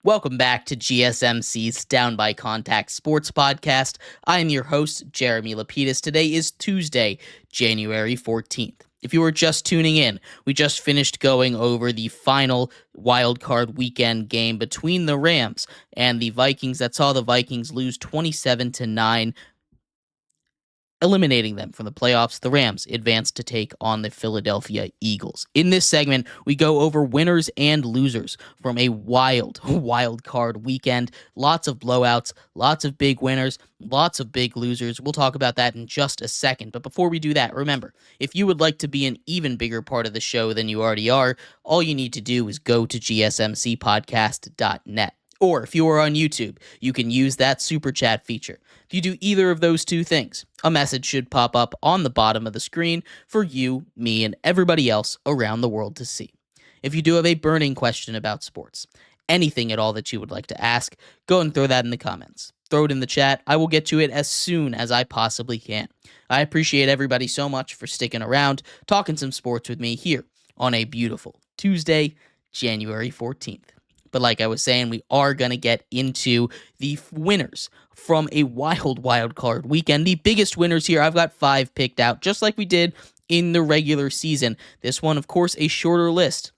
Welcome back to GSMC's Down by Contact Sports Podcast. I am your host, Jeremy Lapidus. Today is Tuesday, January 14th. If you were just tuning in, we just finished going over the final wildcard weekend game between the Rams and the Vikings that saw the Vikings lose 27-9, eliminating them from the playoffs. The Rams advanced to take on the Philadelphia Eagles. In this segment, we go over winners and losers from a wild card weekend. Lots of blowouts, lots of big winners, lots of big losers. We'll talk about that in just a second. But before we do that, remember, if you would like to be an even bigger part of the show than you already are, all you need to do is go to gsmcpodcast.net. Or if you are on YouTube, you can use that super chat feature. If you do either of those two things, a message should pop up on the bottom of the screen for you, me, and everybody else around the world to see. If you do have a burning question about sports, anything at all that you would like to ask, go and throw that in the comments. Throw it in the chat. I will get to it as soon as I possibly can. I appreciate everybody so much for sticking around, talking some sports with me here on a beautiful Tuesday, January 14th. But like I was saying, we are going to get into the winners from a wild card weekend. The biggest winners here, I've got 5 picked out, just like we did in the regular season. This one, of course, a shorter list.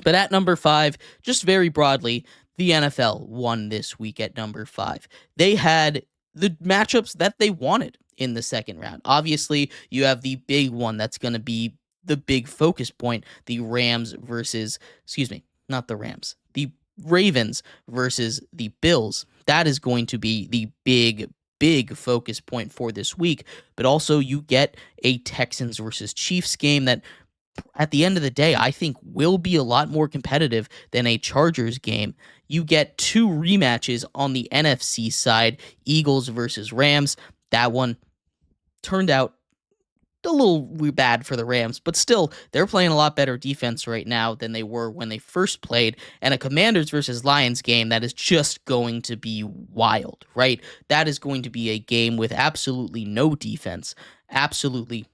But at number 5, just very broadly, the NFL won this week at number 5. They had the matchups that they wanted in the second round. Obviously, you have the big one that's going to be the big focus point, the Ravens versus the Bills. That is going to be the big focus point for this week. But also you get a Texans versus Chiefs game that at the end of the day, I think will be a lot more competitive than a Chargers game. You get 2 rematches on the NFC side, Eagles versus Rams. That one turned out a little bad for the Rams, but still, they're playing a lot better defense right now than they were when they first played, and a Commanders versus Lions game that is just going to be wild, right? That is going to be a game with absolutely no defense, absolutely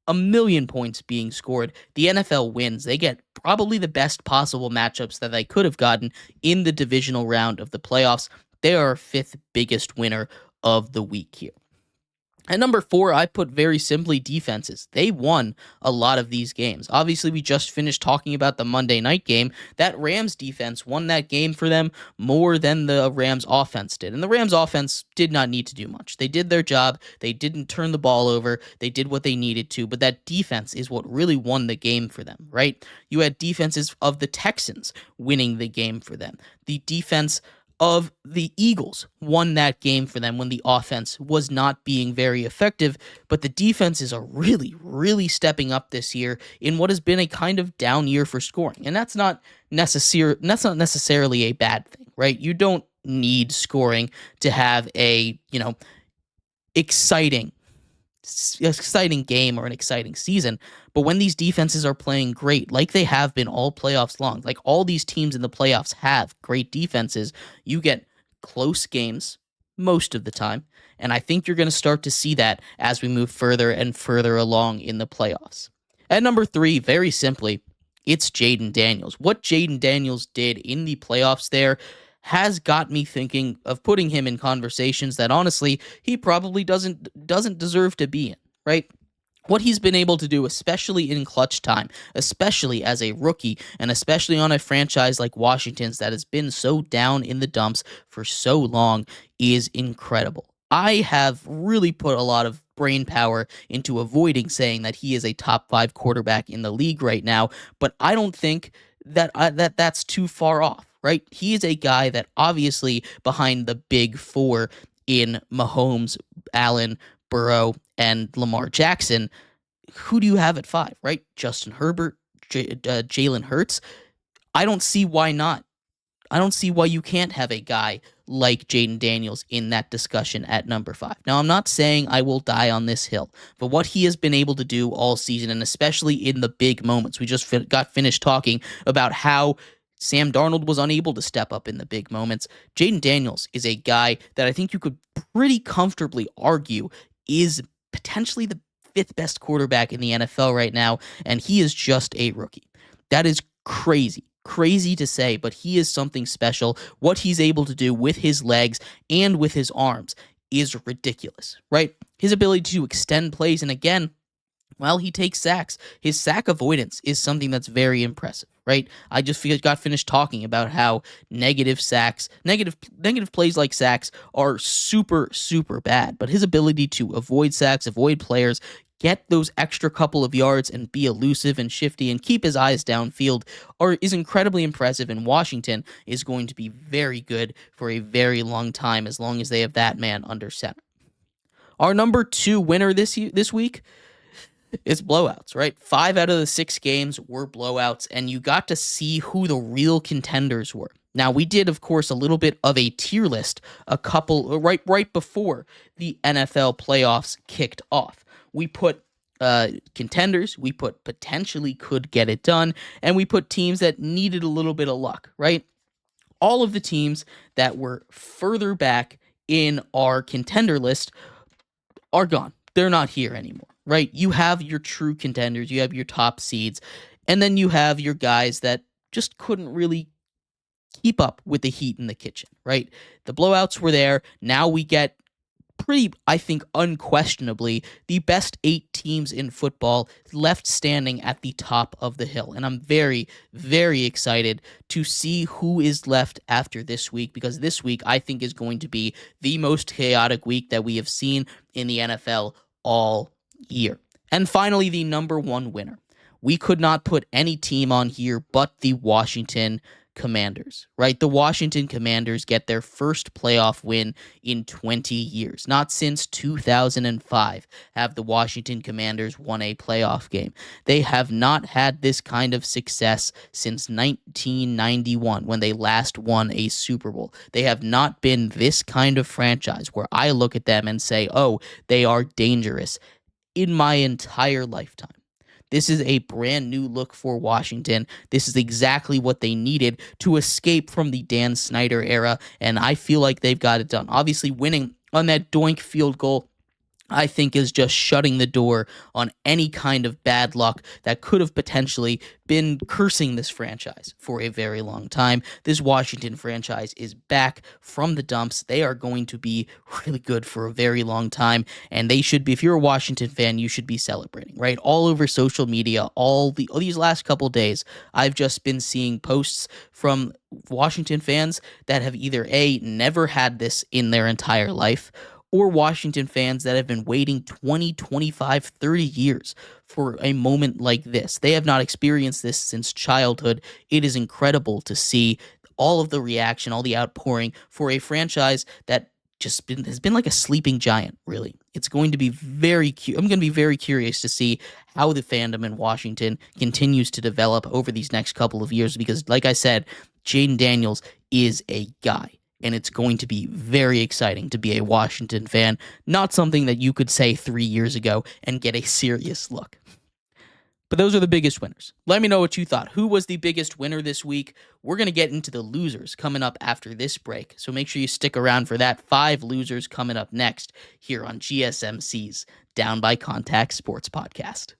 a million points being scored. The NFL wins. They get probably the best possible matchups that they could have gotten in the divisional round of the playoffs. They are 5th biggest winner of the week here. At number 4, I put very simply defenses. They won a lot of these games. Obviously, we just finished talking about the Monday night game. That Rams defense won that game for them more than the Rams offense did. And the Rams offense did not need to do much. They did their job. They didn't turn the ball over. They did what they needed to. But that defense is what really won the game for them, right? You had defenses of the Texans winning the game for them. The defense of the Eagles won that game for them when the offense was not being very effective, but the defenses are really stepping up this year in what has been a kind of down year for scoring. And that's not necessarily a bad thing, right? You don't need scoring to have a, exciting game or an exciting season. But when these defenses are playing great, like they have been all playoffs long, like all these teams in the playoffs have great defenses, you get close games most of the time. And I think you're going to start to see that as we move further and further along in the playoffs. At number 3, very simply, it's Jayden Daniels. What Jayden Daniels did in the playoffs there has got me thinking of putting him in conversations that honestly he probably doesn't deserve to be in, right? What he's been able to do, especially in clutch time, especially as a rookie, and especially on a franchise like Washington's that has been so down in the dumps for so long, is incredible. I have really put a lot of brain power into avoiding saying that he is a top 5 quarterback in the league right now, but I don't think that that's too far off. Right? He is a guy that obviously behind the big 4 in Mahomes, Allen, Burrow, and Lamar Jackson, who do you have at 5, right? Justin Herbert, Jalen Hurts. I don't see why not. I don't see why you can't have a guy like Jayden Daniels in that discussion at number 5. Now, I'm not saying I will die on this hill, but what he has been able to do all season, and especially in the big moments, we just got finished talking about how Sam Darnold was unable to step up in the big moments. Jayden Daniels is a guy that I think you could pretty comfortably argue is potentially the 5th best quarterback in the NFL right now, and he is just a rookie. That is crazy crazy to say, but he is something special. What he's able to do with his legs and with his arms is ridiculous, right? His ability to extend plays, and again, while he takes sacks, his sack avoidance is something that's very impressive, right? I just got finished talking about how negative plays like sacks are super, super bad. But his ability to avoid sacks, avoid players, get those extra couple of yards and be elusive and shifty and keep his eyes downfield is incredibly impressive. And Washington is going to be very good for a very long time as long as they have that man under center. Our number 2 winner this week, it's blowouts, right? 5 out of the 6 games were blowouts, and you got to see who the real contenders were. Now, we did, of course, a little bit of a tier list right before the NFL playoffs kicked off. We put contenders, we put potentially could get it done, and we put teams that needed a little bit of luck, right? All of the teams that were further back in our contender list are gone. They're not here anymore, right? You have your true contenders, you have your top seeds, and then you have your guys that just couldn't really keep up with the heat in the kitchen, right? The blowouts were there. Now we get pretty, I think, unquestionably, the best 8 teams in football left standing at the top of the hill. And I'm very, very excited to see who is left after this week, because this week I think is going to be the most chaotic week that we have seen in the NFL all year. And finally, the number 1 winner. We could not put any team on here but the Washington Commanders, right? The Washington Commanders get their first playoff win in 20 years. Not since 2005 have the Washington Commanders won a playoff game. They have not had this kind of success since 1991 when they last won a Super Bowl. They have not been this kind of franchise where I look at them and say, oh, they are dangerous, in my entire lifetime. This is a brand new look for Washington. This is exactly what they needed to escape from the Dan Snyder era, and I feel like they've got it done. Obviously, winning on that doink field goal, I think, is just shutting the door on any kind of bad luck that could have potentially been cursing this franchise for a very long time. This Washington franchise is back from the dumps. They are going to be really good for a very long time, and they should be. If you're a Washington fan, you should be celebrating, right? All over social media, all these last couple days, I've just been seeing posts from Washington fans that have either never had this in their entire life, or Washington fans that have been waiting 20, 25, 30 years for a moment like this. They have not experienced this since childhood. It is incredible to see all of the reaction, all the outpouring for a franchise that has been like a sleeping giant, really. It's going to be I'm going to be very curious to see how the fandom in Washington continues to develop over these next couple of years, because, like I said, Jaden Daniels is a guy. And it's going to be very exciting to be a Washington fan, not something that you could say 3 years ago and get a serious look. But those are the biggest winners. Let me know what you thought. Who was the biggest winner this week? We're going to get into the losers coming up after this break, so make sure you stick around for that. 5 losers coming up next here on GSMC's Down by Contact Sports Podcast.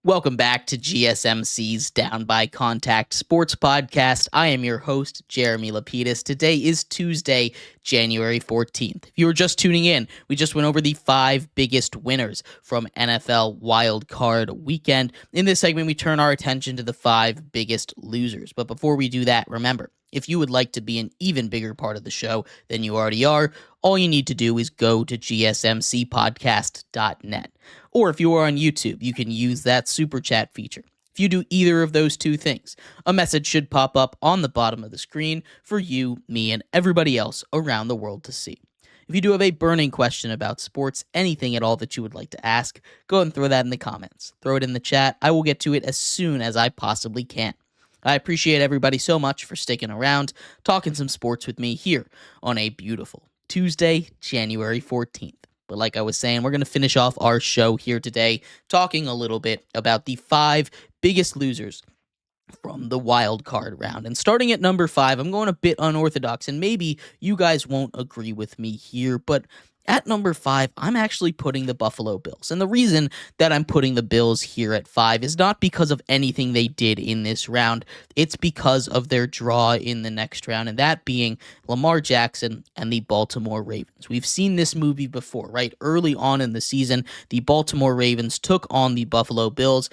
Welcome back to GSMC's Down by Contact Sports Podcast. I am your host, Jeremy Lapidus. Today is Tuesday, January 14th. If you were just tuning in, we just went over the 5 biggest winners from NFL Wild Card Weekend. In this segment, we turn our attention to the 5 biggest losers. But before we do that, remember, if you would like to be an even bigger part of the show than you already are, all you need to do is go to gsmcpodcast.net. Or if you are on YouTube, you can use that super chat feature. If you do either of those 2 things, a message should pop up on the bottom of the screen for you, me, and everybody else around the world to see. If you do have a burning question about sports, anything at all that you would like to ask, go ahead and throw that in the comments. Throw it in the chat. I will get to it as soon as I possibly can. I appreciate everybody so much for sticking around, talking some sports with me here on a beautiful Tuesday, January 14th. But like I was saying, we're going to finish off our show here today talking a little bit about the 5 biggest losers from the wild card round. And starting at number 5, I'm going a bit unorthodox, and maybe you guys won't agree with me here, but At number 5, I'm actually putting the Buffalo Bills. And the reason that I'm putting the Bills here at 5 is not because of anything they did in this round. It's because of their draw in the next round, and that being Lamar Jackson and the Baltimore Ravens. We've seen this movie before, right? Early on in the season, the Baltimore Ravens took on the Buffalo Bills,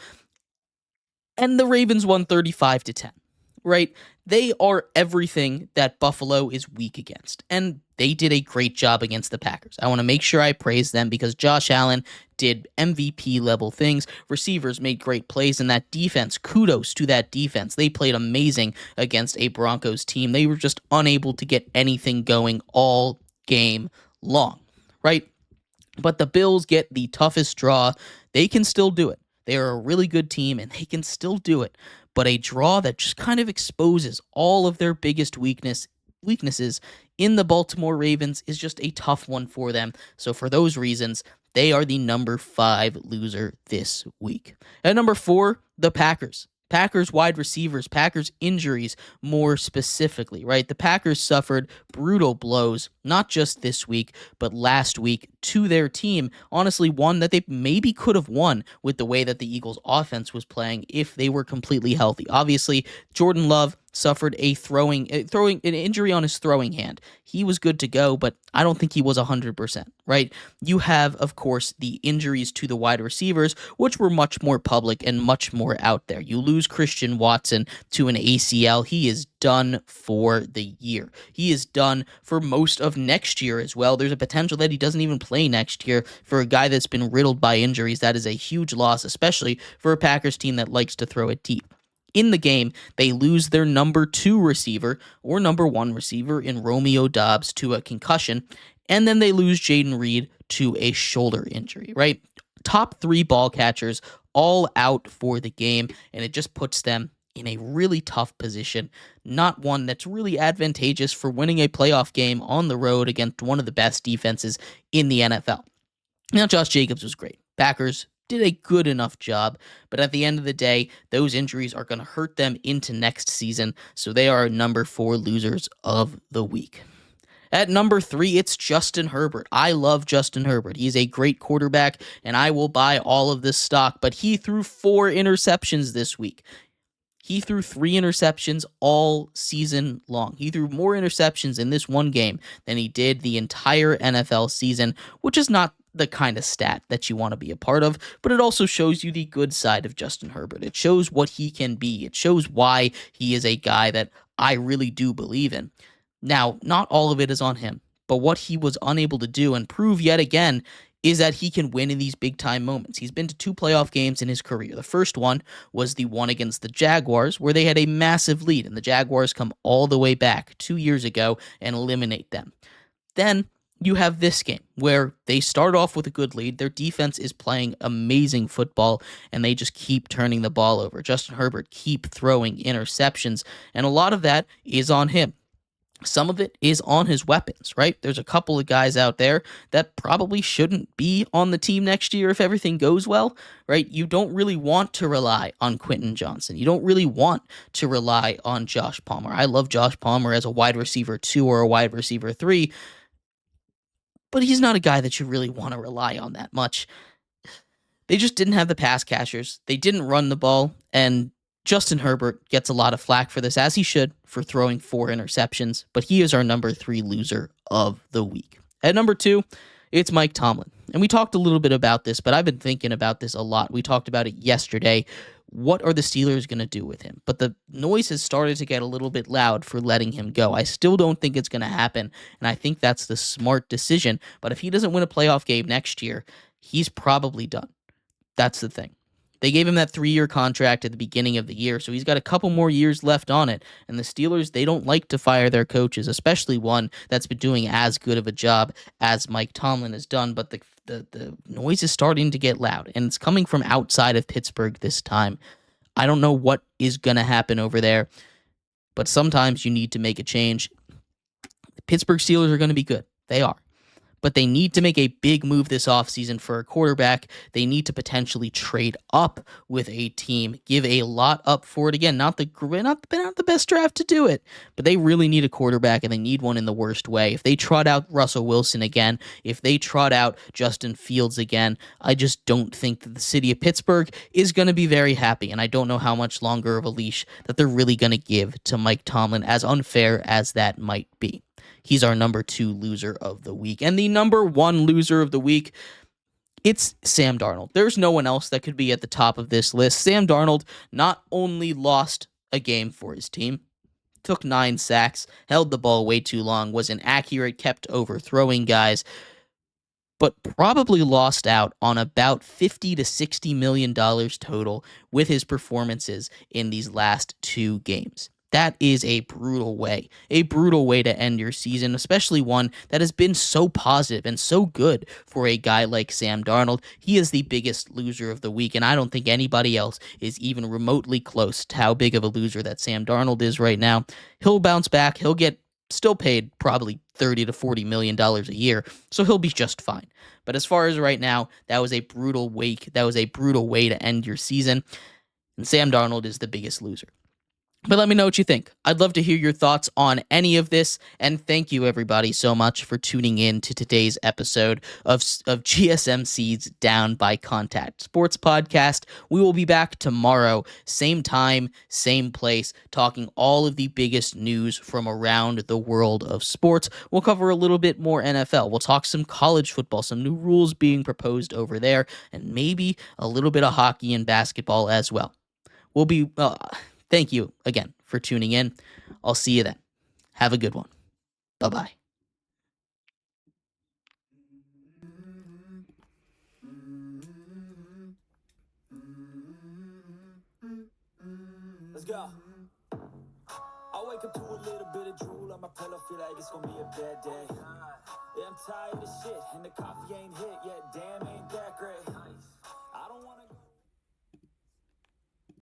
and the Ravens won 35-10, right? They are everything that Buffalo is weak against, and they did a great job against the Packers. I want to make sure I praise them because Josh Allen did MVP level things. Receivers made great plays, and that defense, kudos to that defense. They played amazing against a Broncos team. They were just unable to get anything going all game long, right? But the Bills get the toughest draw. They can still do it. They are a really good team, and they can still do it. But a draw that just kind of exposes all of their biggest weaknesses in the Baltimore Ravens is just a tough one for them. So for those reasons, they are the number 5 loser this week. At number 4, the Packers. Packers wide receivers, Packers injuries more specifically, right? The Packers suffered brutal blows, not just this week, but last week to their team. Honestly, one that they maybe could have won with the way that the Eagles offense was playing if they were completely healthy. Obviously, Jordan Love suffered an injury on his throwing hand. He was good to go, but I don't think he was 100%, right? You have, of course, the injuries to the wide receivers, which were much more public and much more out there. You lose Christian Watson to an ACL. He is done for the year. He is done for most of next year as well. There's a potential that he doesn't even play next year. For a guy that's been riddled by injuries, that is a huge loss, especially for a Packers team that likes to throw it deep. In the game, they lose their number 2 receiver or number 1 receiver in Romeo Doubs to a concussion, and then they lose Jaden Reed to a shoulder injury, right? Top 3 ball catchers all out for the game, and it just puts them in a really tough position, not one that's really advantageous for winning a playoff game on the road against one of the best defenses in the NFL. Now, Josh Jacobs was great. Packers did a good enough job, but at the end of the day, those injuries are going to hurt them into next season, so they are number 4 losers of the week. At number 3, it's Justin Herbert. I love Justin Herbert. He's a great quarterback, and I will buy all of this stock, but he threw 4 interceptions this week. He threw 3 interceptions all season long. He threw more interceptions in this one game than he did the entire NFL season, which is not the kind of stat that you want to be a part of, but it also shows you the good side of Justin Herbert. It shows what he can be. It shows why he is a guy that I really do believe in. Now, not all of it is on him, but what he was unable to do and prove yet again is that he can win in these big-time moments. He's been to 2 playoff games in his career. The first one was the one against the Jaguars, where they had a massive lead, and the Jaguars come all the way back 2 years ago and eliminate them. Then you have this game where they start off with a good lead. Their defense is playing amazing football, and they just keep turning the ball over. Justin Herbert keep throwing interceptions, and a lot of that is on him. Some of it is on his weapons, right? There's a couple of guys out there that probably shouldn't be on the team next year if everything goes well, right? You don't really want to rely on Quentin Johnson. You don't really want to rely on Josh Palmer. I love Josh Palmer as a wide receiver 2 or a wide receiver 3, but he's not a guy that you really want to rely on that much. They just didn't have the pass catchers. They didn't run the ball, and Justin Herbert gets a lot of flack for this, as he should, for throwing 4 interceptions, but he is our number 3 loser of the week. At number 2, it's Mike Tomlin. And we talked a little bit about this, but I've been thinking about this a lot. We talked about it yesterday. What are the Steelers going to do with him? But the noise has started to get a little bit loud for letting him go. I still don't think it's going to happen, and I think that's the smart decision. But if he doesn't win a playoff game next year, he's probably done. That's the thing. They gave him that 3-year contract at the beginning of the year, so he's got a couple more years left on it. And the Steelers, they don't like to fire their coaches, especially one that's been doing as good of a job as Mike Tomlin has done. But the noise is starting to get loud, and it's coming from outside of Pittsburgh this time. I don't know what is going to happen over there, but sometimes you need to make a change. The Pittsburgh Steelers are going to be good. They are. but they need to make a big move this offseason for a quarterback. They need to potentially trade up with a team, give a lot up for it. Again, not the best draft to do it, but they really need a quarterback, and they need one in the worst way. If they trot out Russell Wilson again, if they trot out Justin Fields again, I just don't think that the city of Pittsburgh is going to be very happy, and I don't know how much longer of a leash that they're really going to give to Mike Tomlin, as unfair as that might be. He's our number 2 loser of the week. And the number 1 loser of the week, it's Sam Darnold. There's no one else that could be at the top of this list. Sam Darnold not only lost a game for his team, took 9 sacks, held the ball way too long, was inaccurate, kept overthrowing guys, but probably lost out on about $50 to $60 million total with his performances in these last 2 games. That is a brutal way to end your season, especially one that has been so positive and so good for a guy like Sam Darnold. He is the biggest loser of the week, and I don't think anybody else is even remotely close to how big of a loser that Sam Darnold is right now. He'll bounce back. He'll get still paid probably $30 to $40 million a year, so he'll be just fine. But as far as right now, that was a brutal week. That was a brutal way to end your season, and Sam Darnold is the biggest loser. But let me know what you think. I'd love to hear your thoughts on any of this, and thank you everybody so much for tuning in to today's episode of GSMC's Down by Contact Sports Podcast. We will be back tomorrow, same time, same place, talking all of the biggest news from around the world of sports. We'll cover a little bit more NFL. We'll talk some college football, some new rules being proposed over there, and maybe a little bit of hockey and basketball as well. We'll be... Thank you again for tuning in. I'll see you then. Have a good one. Bye-bye. Let's go. I wake up to a little bit of drool on my pillow, feel like it's gonna be a bad day. Yeah, I'm tired of shit, and the coffee ain't hit yet, damn, ain't that great.